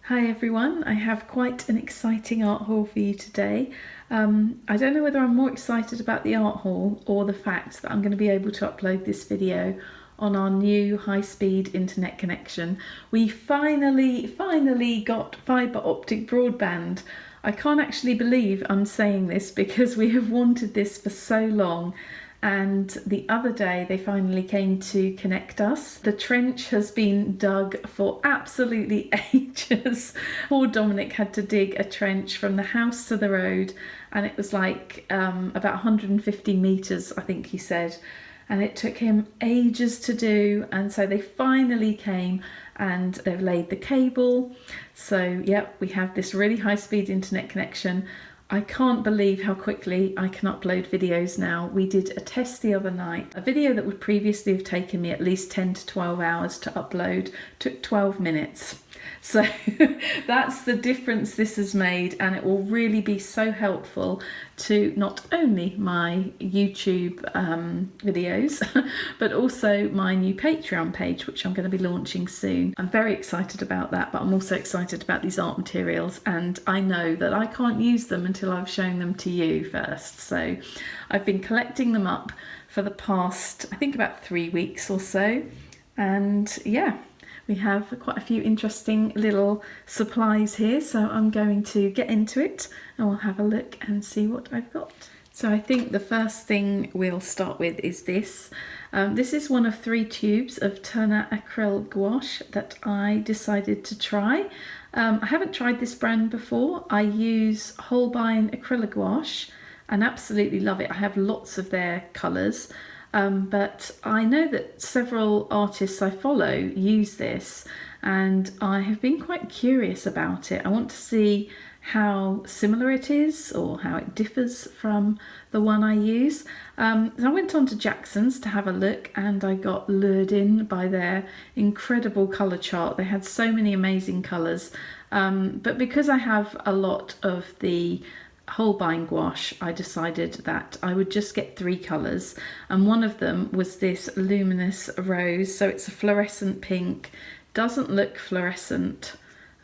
Hi everyone, I have quite an exciting art haul for you today. I don't know whether I'm more excited about the art haul or the fact that I'm going to be able to upload this video on our new high-speed internet connection. We finally got fibre optic broadband. I can't actually believe I'm saying this because we have wanted this for so long. And the other day they finally came to connect us. The trench has been dug for absolutely ages. Poor Dominic had to dig a trench from the house to the road, and it was like about 150 metres, I think he said, and it took him ages to do. And so they finally came and they've laid the cable. So yep, we have this really high-speed internet connection. I can't believe how quickly I can upload videos now. We did a test the other night. A video that would previously have taken me at least 10 to 12 hours to upload took 12 minutes. So that's the difference this has made, and it will really be so helpful to not only my YouTube videos, but also my new Patreon page, which I'm going to be launching soon. I'm very excited about that, but I'm also excited about these art materials, and I know that I can't use them until I've shown them to you first. So I've been collecting them up for the past, I think, about 3 weeks or so, and yeah, we have quite a few interesting little supplies here, so I'm going to get into it and we'll have a look and see what I've got. So I think the first thing we'll start with is this. This is one of 3 tubes of Turner Acrylic Gouache that I decided to try. I haven't tried this brand before. I use Holbein Acrylic Gouache and absolutely love it. I have lots of their colours. But I know that several artists I follow use this, and I have been quite curious about it. I want to see how similar it is or how it differs from the one I use. So I went on to Jackson's to have a look, and I got lured in by their incredible colour chart. They had so many amazing colours, but because I have a lot of the Holbein gouache, I decided that I would just get 3 colours, and one of them was this luminous rose. So it's a fluorescent pink, doesn't look fluorescent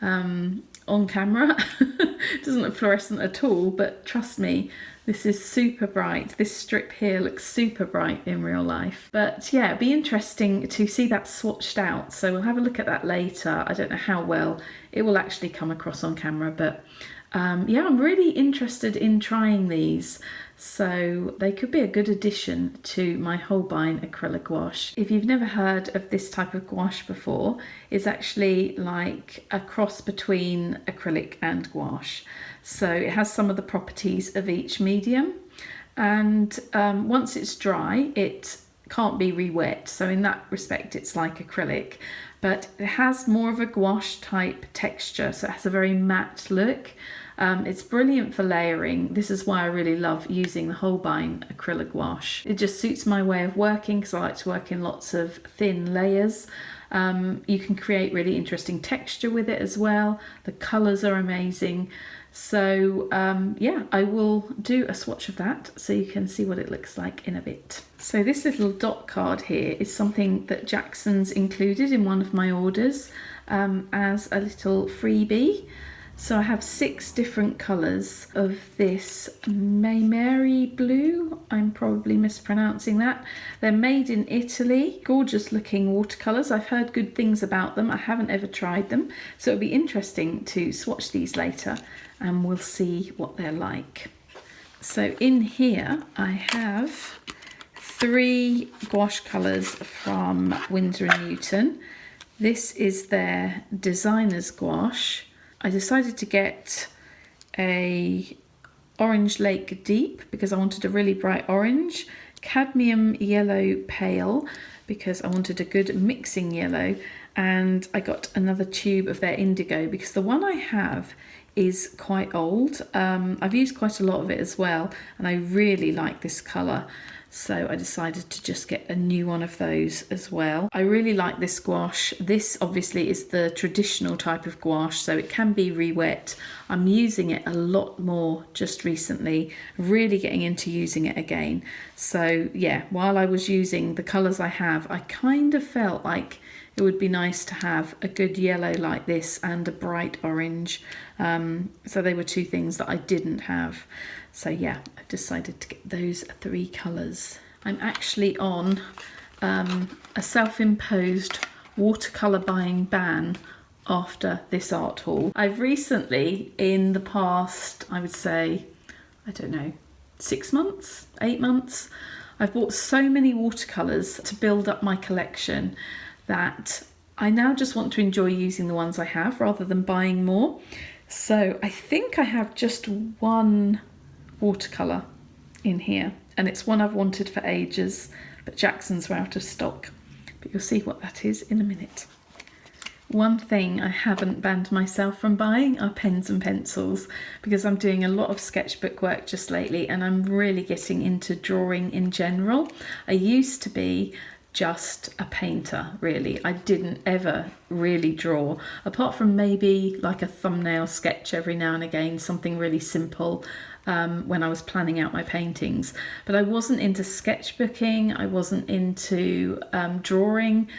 on camera. It doesn't look fluorescent at all, but trust me, this is super bright. This strip here looks super bright in real life. But yeah, it'd be interesting to see that swatched out, so we'll have a look at that later. I don't know how well it will actually come across on camera, but yeah, I'm really interested in trying these, so they could be a good addition to my Holbein acrylic gouache. If you've never heard of this type of gouache before, it's actually like a cross between acrylic and gouache. So it has some of the properties of each medium, and once it's dry, it can't be re-wet. So in that respect, it's like acrylic, but it has more of a gouache type texture, so it has a very matte look. It's brilliant for layering. This is why I really love using the Holbein acrylic gouache. It just suits my way of working because I like to work in lots of thin layers. You can create really interesting texture with it as well. The colours are amazing. So yeah, I will do a swatch of that so you can see what it looks like in a bit. So this little dot card here is something that Jackson's included in one of my orders as a little freebie. So I have 6 different colours of this Mayberry blue. I'm probably mispronouncing that. They're made in Italy. Gorgeous looking watercolours. I've heard good things about them. I haven't ever tried them. So it'll be interesting to swatch these later and we'll see what they're like. So in here I have 3 gouache colours from Winsor & Newton. This is their designer's gouache. I decided to get a Orange Lake Deep because I wanted a really bright orange, cadmium yellow pale because I wanted a good mixing yellow, and I got another tube of their indigo because the one I have is quite old. I've used quite a lot of it as well, and I really like this colour. So I decided to just get a new one of those as well. I really like this gouache. This obviously is the traditional type of gouache, so it can be re-wet. I'm using it a lot more just recently, really getting into using it again. So yeah, while I was using the colours I have, I kind of felt like it would be nice to have a good yellow like this and a bright orange. So they were two things that I didn't have. So yeah, I've decided to get those 3 colours. I'm actually on a self-imposed watercolour buying ban after this art haul. I've recently, in the past, I would say, I don't know, 6 months, 8 months, I've bought so many watercolours to build up my collection that I now just want to enjoy using the ones I have rather than buying more. So I think I have just one watercolour in here, and it's one I've wanted for ages, but Jackson's were out of stock. But you'll see what that is in a minute. One thing I haven't banned myself from buying are pens and pencils, because I'm doing a lot of sketchbook work just lately and I'm really getting into drawing in general. I used to be just a painter, really. I didn't ever really draw, apart from maybe like a thumbnail sketch every now and again, something really simple when I was planning out my paintings. But I wasn't into sketchbooking, I wasn't into drawing.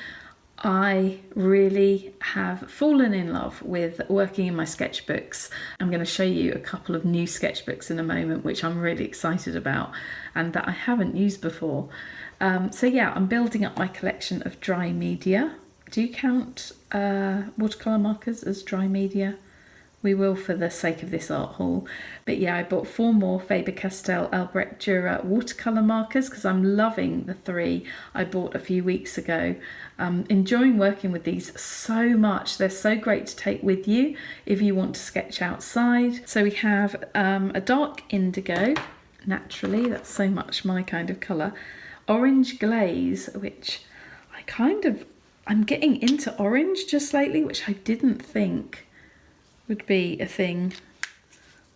I really have fallen in love with working in my sketchbooks. I'm going to show you a couple of new sketchbooks in a moment, which I'm really excited about and that I haven't used before. So yeah, I'm building up my collection of dry media. Do you count watercolour markers as dry media? We will for the sake of this art haul. But yeah, I bought 4 more Faber, Castell, Albrecht, Jura watercolour markers because I'm loving the 3 I bought a few weeks ago. Enjoying working with these so much. They're so great to take with you if you want to sketch outside. So we have a dark indigo, naturally, that's so much my kind of colour. Orange glaze, which I'm getting into orange just lately, which I didn't think would be a thing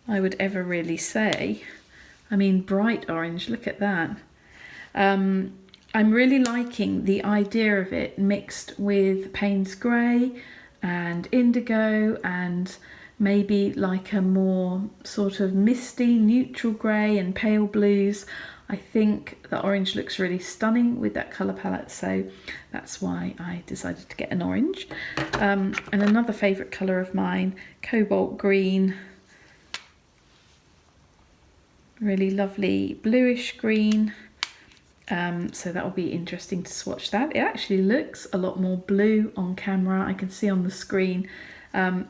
I would ever really say. I mean, bright orange, look at that. I'm really liking the idea of it mixed with Payne's grey and indigo and maybe like a more sort of misty neutral grey and pale blues. I think the orange looks really stunning with that colour palette, so that's why I decided to get an orange. And another favourite colour of mine, cobalt green. Really lovely bluish green. So that will be interesting to swatch that. It actually looks a lot more blue on camera. I can see on the screen.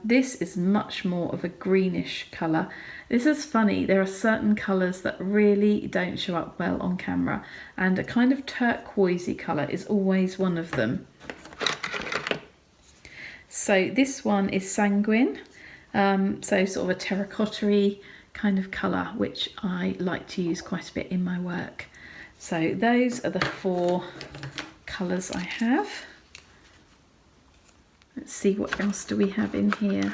This is much more of a greenish colour. This is funny, there are certain colours that really don't show up well on camera, and a kind of turquoisey colour is always one of them. So this one is sanguine, so sort of a terracotta-y kind of colour, which I like to use quite a bit in my work. So those are the 4 colours I have. Let's see, what else do we have in here?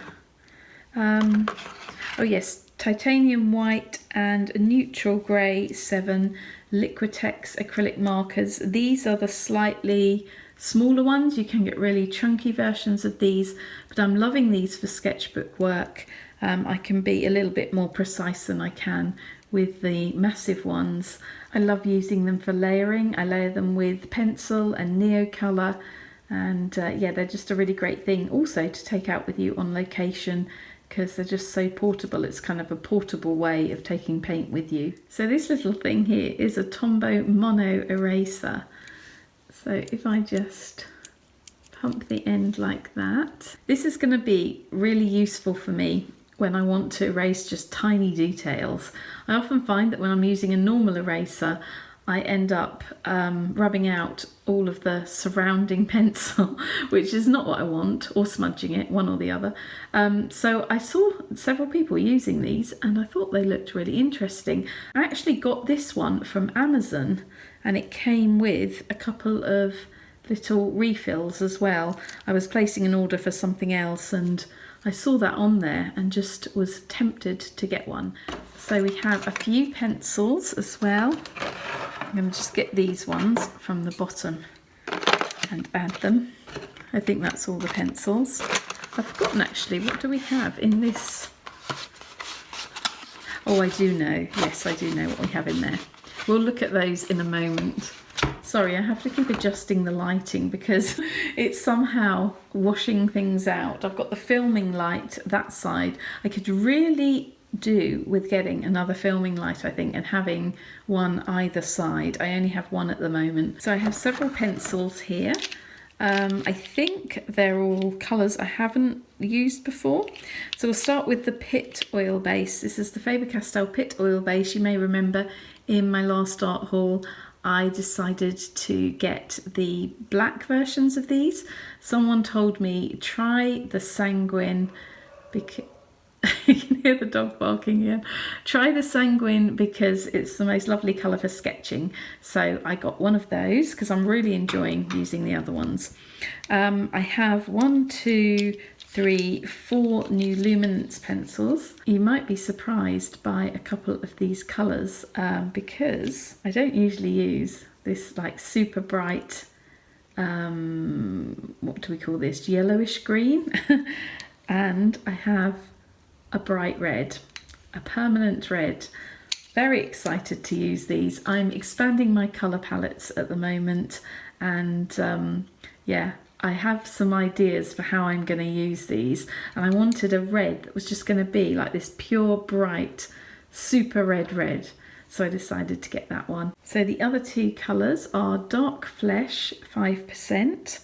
Oh yes, titanium white and a neutral grey 7 Liquitex acrylic markers. These are the slightly smaller ones. You can get really chunky versions of these, but I'm loving these for sketchbook work. I can be a little bit more precise than I can with the massive ones. I love using them for layering. I layer them with pencil and Neocolor. And yeah, they're just a really great thing also to take out with you on location because they're just so portable. It's kind of a portable way of taking paint with you. So this little thing here is a Tombow mono eraser. So if I just pump the end like that, this is going to be really useful for me when I want to erase just tiny details. I often find that when I'm using a normal eraser, I end up rubbing out all of the surrounding pencil, which is not what I want, or smudging it, one or the other. So I saw several people using these and I thought they looked really interesting. I actually got this one from Amazon and it came with a couple of little refills as well. I was placing an order for something else and I saw that on there and just was tempted to get one. So we have a few pencils as well. I'm going to just get these ones from the bottom and add them. I think that's all the pencils. I've forgotten actually, what do we have in this? Oh, I do know. Yes, I do know what we have in there. We'll look at those in a moment. Sorry, I have to keep adjusting the lighting because it's somehow washing things out. I've got the filming light that side. I could really do with getting another filming light, I think, and having one either side. I only have one at the moment. So I have several pencils here. I think they're all colours I haven't used before. So we'll start with the Pith oil base. This is the Faber Castell Pith oil base. You may remember in my last art haul I decided to get the black versions of these. Someone told me try the sanguine, because you can hear the dog barking here. Try the sanguine because it's the most lovely colour for sketching. So I got one of those because I'm really enjoying using the other ones. I have 4 new Luminance pencils. You might be surprised by a couple of these colours because I don't usually use this like super bright, what do we call this, yellowish green. And I have a bright red, a permanent red. Very excited to use these. I'm expanding my colour palettes at the moment, and yeah, I have some ideas for how I'm going to use these, and I wanted a red that was just going to be like this pure bright super red, so I decided to get that one. So the other two colours are Dark Flesh 5%.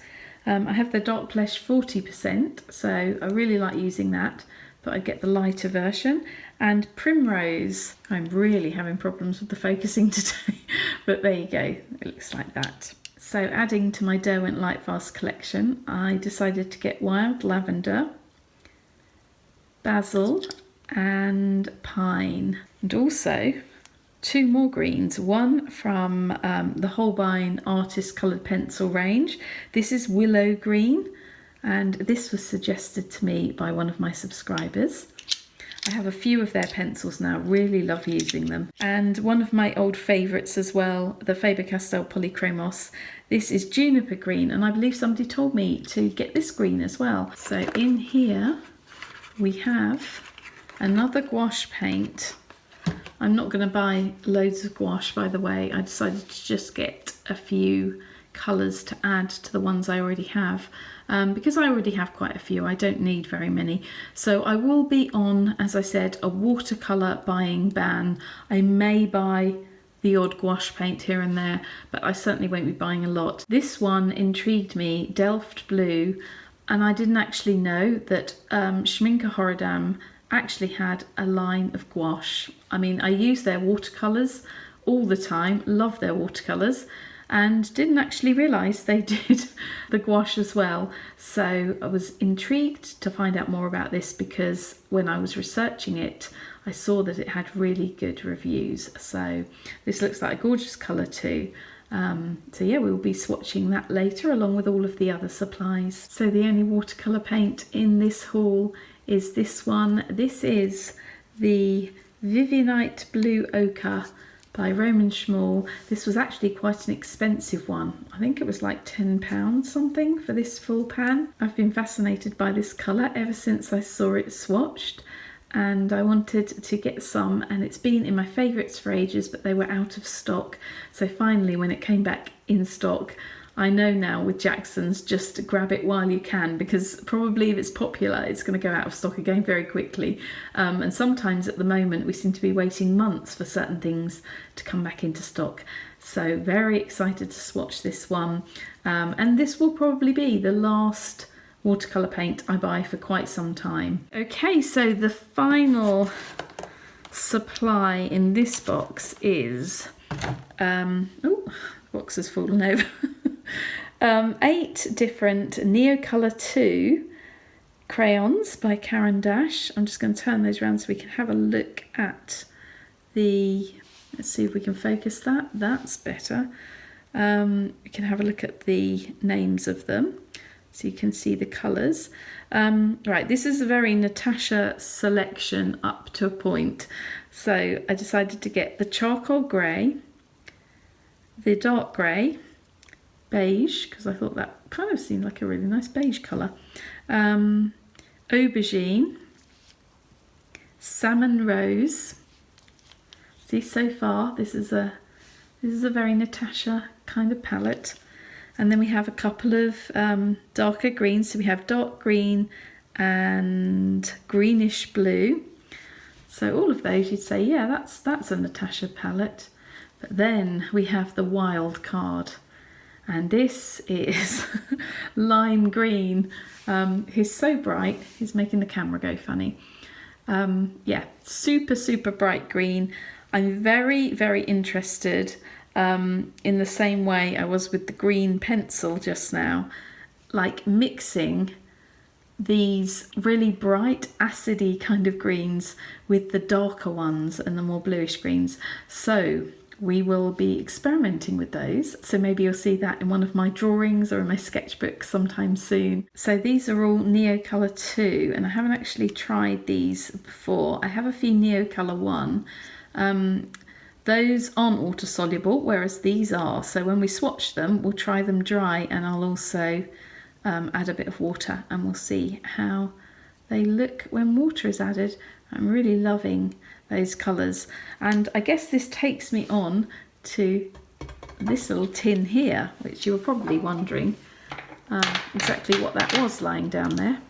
I have the Dark Flesh 40%, so I really like using that. Thought I'd get the lighter version. And Primrose. I'm really having problems with the focusing today, but there you go, it looks like that. So adding to my Derwent Lightfast collection, I decided to get Wild Lavender, Basil and Pine, and also 2 more greens, one from the Holbein Artist Coloured Pencil range. This is Willow Green, and this was suggested to me by one of my subscribers. I have a few of their pencils now, really love using them. And one of my old favourites as well, the Faber-Castell Polychromos. This is Juniper Green, and I believe somebody told me to get this green as well. So in here we have another gouache paint. I'm not going to buy loads of gouache, by the way. I decided to just get a few colours to add to the ones I already have. Because I already have quite a few, I don't need very many. So I will be on, as I said, a watercolour buying ban. I may buy the odd gouache paint here and there, but I certainly won't be buying a lot. This one intrigued me, Delft Blue, and I didn't actually know that Schminke Horodam actually had a line of gouache. I mean, I use their watercolours all the time, love their watercolours, and didn't actually realise they did the gouache as well. So I was intrigued to find out more about this because when I was researching it, I saw that it had really good reviews. So this looks like a gorgeous colour too. So yeah, we'll be swatching that later along with all of the other supplies. So the only watercolour paint in this haul is this one. This is the Vivianite Blue Ochre by Roman Schmall. This was actually quite an expensive one. I think it was like £10 something for this full pan. I've been fascinated by this colour ever since I saw it swatched, and I wanted to get some, and it's been in my favourites for ages, but they were out of stock. So finally, when it came back in stock, I know now with Jackson's, just grab it while you can, because probably if it's popular, it's going to go out of stock again very quickly. And sometimes at the moment, we seem to be waiting months for certain things to come back into stock. So very excited to swatch this one. And this will probably be the last watercolour paint I buy for quite some time. Okay, so the final supply in this box is, oh, the box has fallen over. 8 different Neocolor 2 crayons by Caran d'Ache. I'm just going to turn those around so we can have a look at the, let's see if we can focus that, that's better. We can have a look at the names of them so you can see the colours. Right, this is a very Natasha selection up to a point. So I decided to get the charcoal grey, the dark grey, beige, because I thought that kind of seemed like a really nice beige colour, aubergine, salmon rose. See, so far this is a This is a very Natasha kind of palette. And then we have a couple of darker greens. So we have dark green and greenish blue. So all of those you'd say, yeah, that's a Natasha palette. But then we have the wild card. And this is lime green. He's so bright, he's making the camera go funny. Yeah, super, super bright green. I'm very, very interested in the same way I was with the green pencil just now, like mixing these really bright acidy kind of greens with the darker ones and the more bluish greens. So we will be experimenting with those. So maybe you'll see that in one of my drawings or in my sketchbook sometime soon. So these are all Neocolor 2, and I haven't actually tried these before. I have a few Neocolor 1. Those aren't water soluble, whereas these are. So when we swatch them, we'll try them dry, and I'll also add a bit of water, and we'll see how they look when water is added. I'm really loving those colours, and I guess this takes me on to this little tin here, which you were probably wondering exactly what that was lying down there.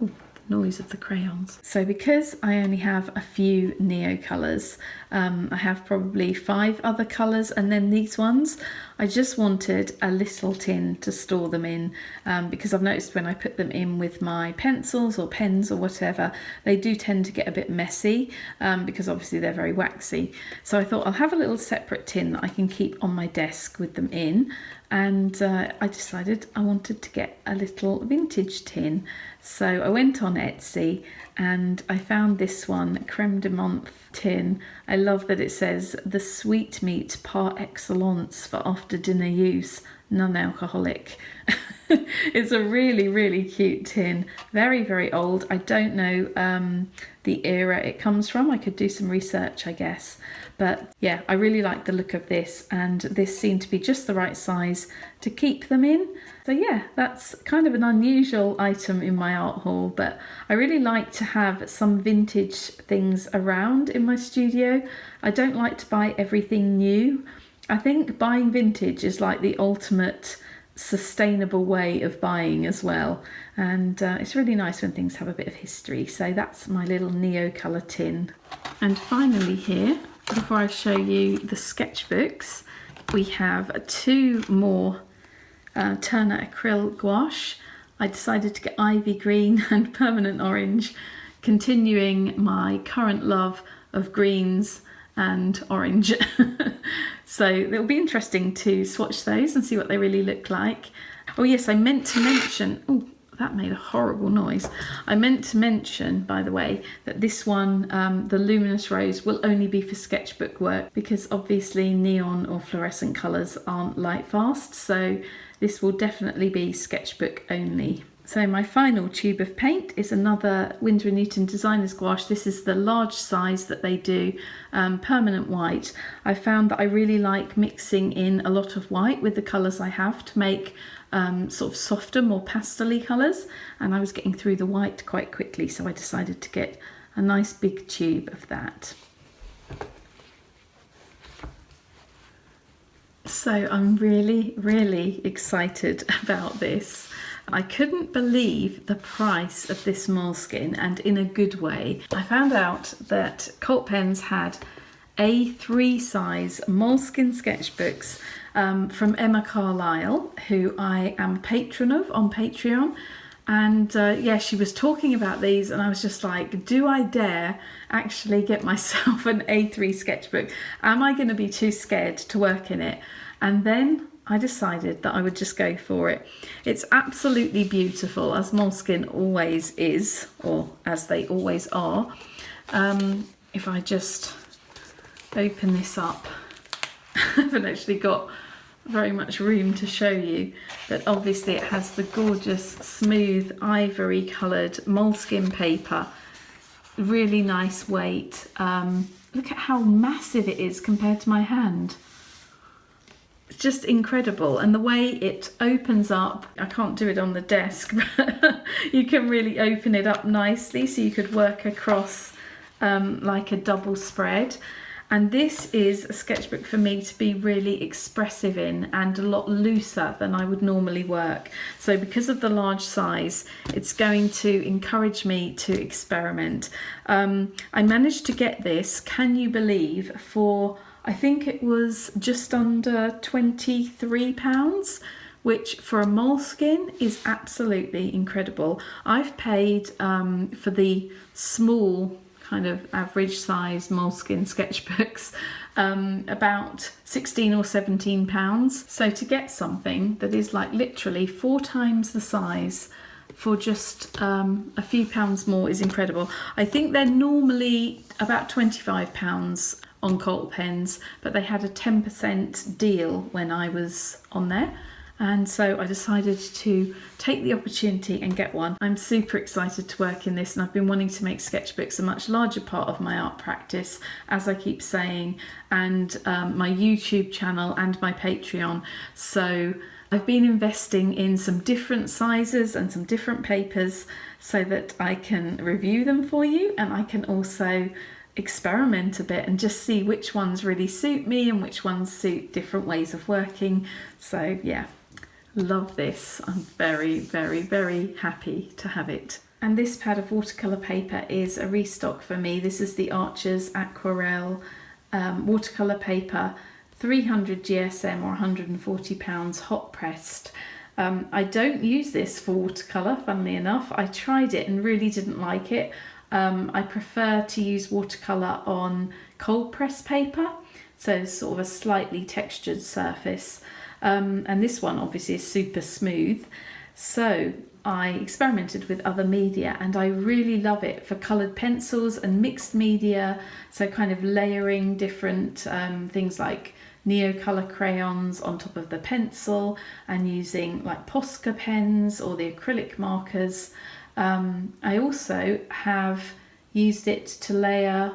Ooh, noise of the crayons. So because I only have a few Neocolors, I have probably 5 other colours and then these ones. I just wanted a little tin to store them in because I've noticed when I put them in with my pencils or pens or whatever, they do tend to get a bit messy because obviously they're very waxy. So I thought I'll have a little separate tin that I can keep on my desk with them in. And I decided I wanted to get a little vintage tin. So I went on Etsy and I found this one, Creme de Menthe tin. I love that it says the sweetmeat par excellence for after dinner use, non-alcoholic. It's a really, really cute tin. Very, very old. I don't know the era it comes from. I could do some research, I guess. But yeah, I really like the look of this, and this seemed to be just the right size to keep them in. So yeah, that's kind of an unusual item in my art haul, but I really like to have some vintage things around in my studio. I don't like to buy everything new. I think buying vintage is like the ultimate sustainable way of buying as well, and it's really nice when things have a bit of history. So that's my little Neocolor tin. And finally here, before I show you the sketchbooks, we have 2 more Turner Acrylic Gouache. I decided to get Ivy Green and Permanent Orange, continuing my current love of greens and orange. So it'll be interesting to swatch those and see what they really look like. Oh yes, I meant to mention, oh, that made a horrible noise. I meant to mention, by the way, that this one, the Luminous Rose, will only be for sketchbook work because obviously neon or fluorescent colours aren't light fast. So this will definitely be sketchbook only. So my final tube of paint is another Winsor & Newton Designers Gouache. This is the large size that they do, permanent white. I found that I really like mixing in a lot of white with the colours I have to make sort of softer, more pastel-y colours, and I was getting through the white quite quickly, so I decided to get a nice big tube of that. So I'm really, really excited about this. I couldn't believe the price of this moleskin, and in a good way. I found out that Colt Pens had A3 size moleskin sketchbooks from Emma Carlisle, who I am a patron of on Patreon. And yeah, she was talking about these and I was just like, do I dare actually get myself an A3 sketchbook? Am I going to be too scared to work in it? And then I decided that I would just go for it. It's absolutely beautiful, as moleskin always is, or as they always are. If I just open this up, I haven't actually got very much room to show you, but obviously it has the gorgeous smooth ivory coloured moleskin paper, really nice weight. Look at how massive it is compared to my hand. It's just incredible, and the way it opens up, I can't do it on the desk, but you can really open it up nicely so you could work across like a double spread. And this is a sketchbook for me to be really expressive in and a lot looser than I would normally work. So because of the large size, it's going to encourage me to experiment. I managed to get this, can you believe, for I think it was just under £23, which for a moleskin is absolutely incredible. I've paid for the small kind of average size moleskin sketchbooks about £16 or £17. So to get something that is like literally 4 times the size for just a few pounds more is incredible. I think they're normally about £25 on Colt pens, but they had a 10% deal when I was on there. And so I decided to take the opportunity and get one. I'm super excited to work in this, and I've been wanting to make sketchbooks a much larger part of my art practice, as I keep saying, and my YouTube channel and my Patreon. So I've been investing in some different sizes and some different papers so that I can review them for you, and I can also experiment a bit and just see which ones really suit me and which ones suit different ways of working. So yeah, love this. I'm very, very, very happy to have it. And this pad of watercolour paper is a restock for me. This is the Archer's Aquarelle watercolour paper, 300 GSM or £140 hot pressed. I don't use this for watercolour, funnily enough. I tried it and really didn't like it. I prefer to use watercolour on cold press paper, so sort of a slightly textured surface. And this one obviously is super smooth. So I experimented with other media and I really love it for coloured pencils and mixed media, so kind of layering different things like Neocolor crayons on top of the pencil and using like Posca pens or the acrylic markers. I also have used it to layer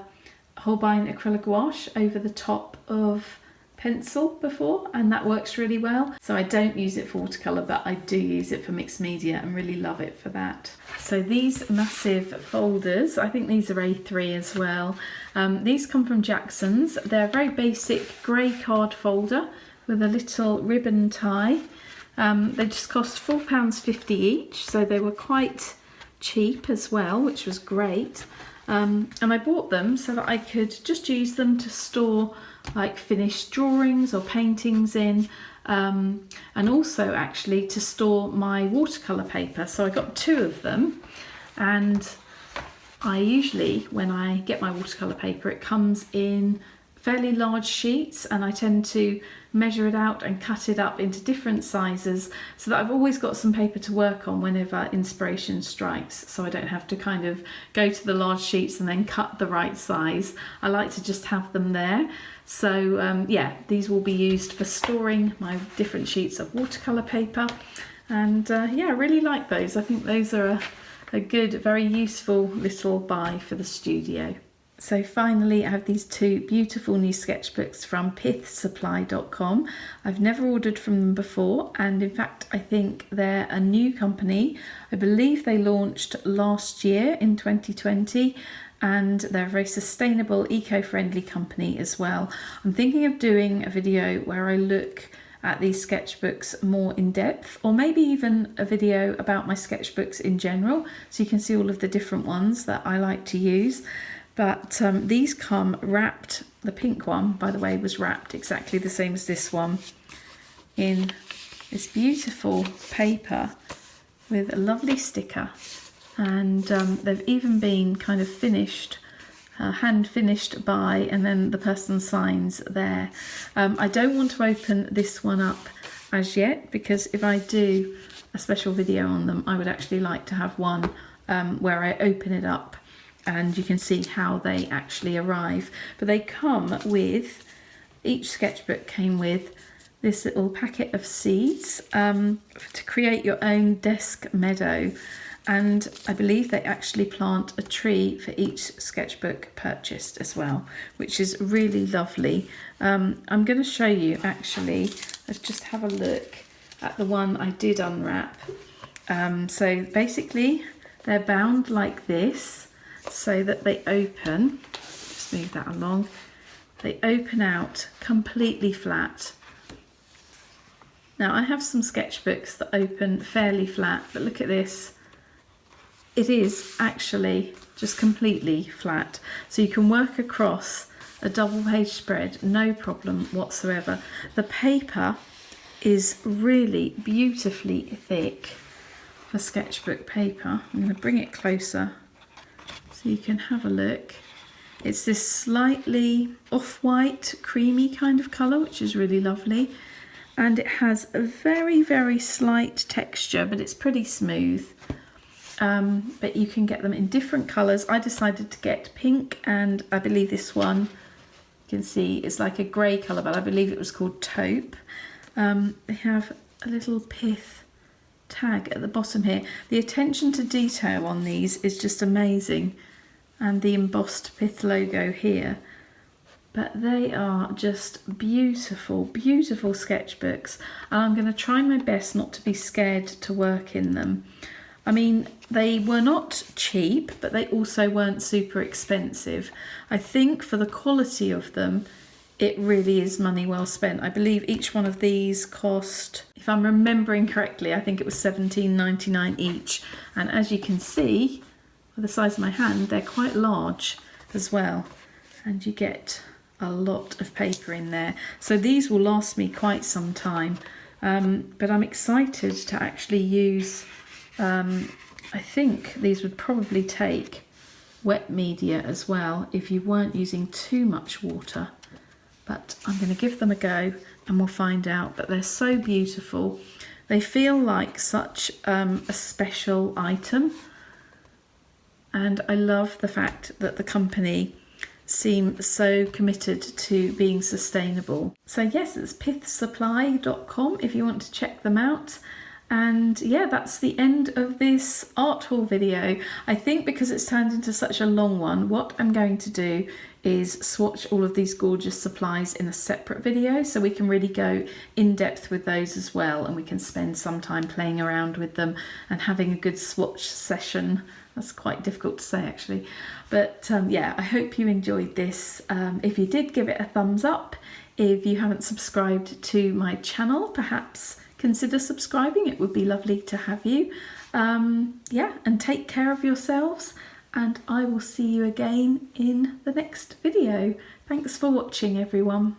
Holbein acrylic gouache over the top of pencil before, and that works really well. So I don't use it for watercolour, but I do use it for mixed media and really love it for that. So these massive folders, I think these are A3 as well. These come from Jackson's. They're a very basic grey card folder with a little ribbon tie. They just cost £4.50 each, so they were quite cheap as well, which was great. And I bought them so that I could just use them to store like finished drawings or paintings in, and also actually to store my watercolour paper. So I got 2 of them, and I usually, when I get my watercolour paper, it comes in fairly large sheets, and I tend to measure it out and cut it up into different sizes so that I've always got some paper to work on whenever inspiration strikes, so I don't have to kind of go to the large sheets and then cut the right size. I like to just have them there. So yeah, these will be used for storing my different sheets of watercolour paper, and yeah, I really like those. I think those are a good, very useful little buy for the studio. So finally, I have these 2 beautiful new sketchbooks from pithsupply.com. I've never ordered from them before, and in fact I think they're a new company. I believe they launched last year in 2020, and they're a very sustainable, eco-friendly company as well. I'm thinking of doing a video where I look at these sketchbooks more in depth, or maybe even a video about my sketchbooks in general, so you can see all of the different ones that I like to use. But these come wrapped. The pink one, by the way, was wrapped exactly the same as this one in this beautiful paper with a lovely sticker. And they've even been kind of finished, hand finished by, and then the person signs there. I don't want to open this one up as yet, because if I do a special video on them, I would actually like to have one where I open it up and you can see how they actually arrive. But they come with, each sketchbook came with this little packet of seeds to create your own desk meadow. And I believe they actually plant a tree for each sketchbook purchased as well, which is really lovely. I'm going to show you actually, let's just have a look at the one I did unwrap. So basically they're bound like this, so that they open, just move that along, they open out completely flat. Now I have some sketchbooks that open fairly flat, but look at this. It is actually just completely flat. So you can work across a double page spread, no problem whatsoever. The paper is really beautifully thick for sketchbook paper. I'm going to bring it closer so you can have a look. It's this slightly off-white, creamy kind of colour, which is really lovely. And it has a very, very slight texture, but it's pretty smooth. But you can get them in different colours. I decided to get pink, and I believe this one, you can see, it's like a grey colour, but I believe it was called taupe. They have a little pith tag at the bottom here. The attention to detail on these is just amazing. And the embossed Pith logo here. But they are just beautiful, beautiful sketchbooks. And I'm going to try my best not to be scared to work in them. I mean, they were not cheap, but they also weren't super expensive. I think for the quality of them, it really is money well spent. I believe each one of these cost, if I'm remembering correctly, I think it was $17.99 each. And as you can see, for the size of my hand, they're quite large as well. And you get a lot of paper in there. So these will last me quite some time. But I'm excited to actually use, I think these would probably take wet media as well if you weren't using too much water. But I'm going to give them a go and we'll find out. But they're so beautiful. They feel like such a special item. And I love the fact that the company seem so committed to being sustainable. So yes, it's pithsupply.com if you want to check them out. And yeah, that's the end of this art haul video. I think because it's turned into such a long one, what I'm going to do is swatch all of these gorgeous supplies in a separate video so we can really go in depth with those as well, and we can spend some time playing around with them and having a good swatch session. That's quite difficult to say actually, but yeah, I hope you enjoyed this. If you did, give it a thumbs up. If you haven't subscribed to my channel, perhaps consider subscribing. It would be lovely to have you. Yeah, and take care of yourselves, and I will see you again in the next video. Thanks for watching, everyone.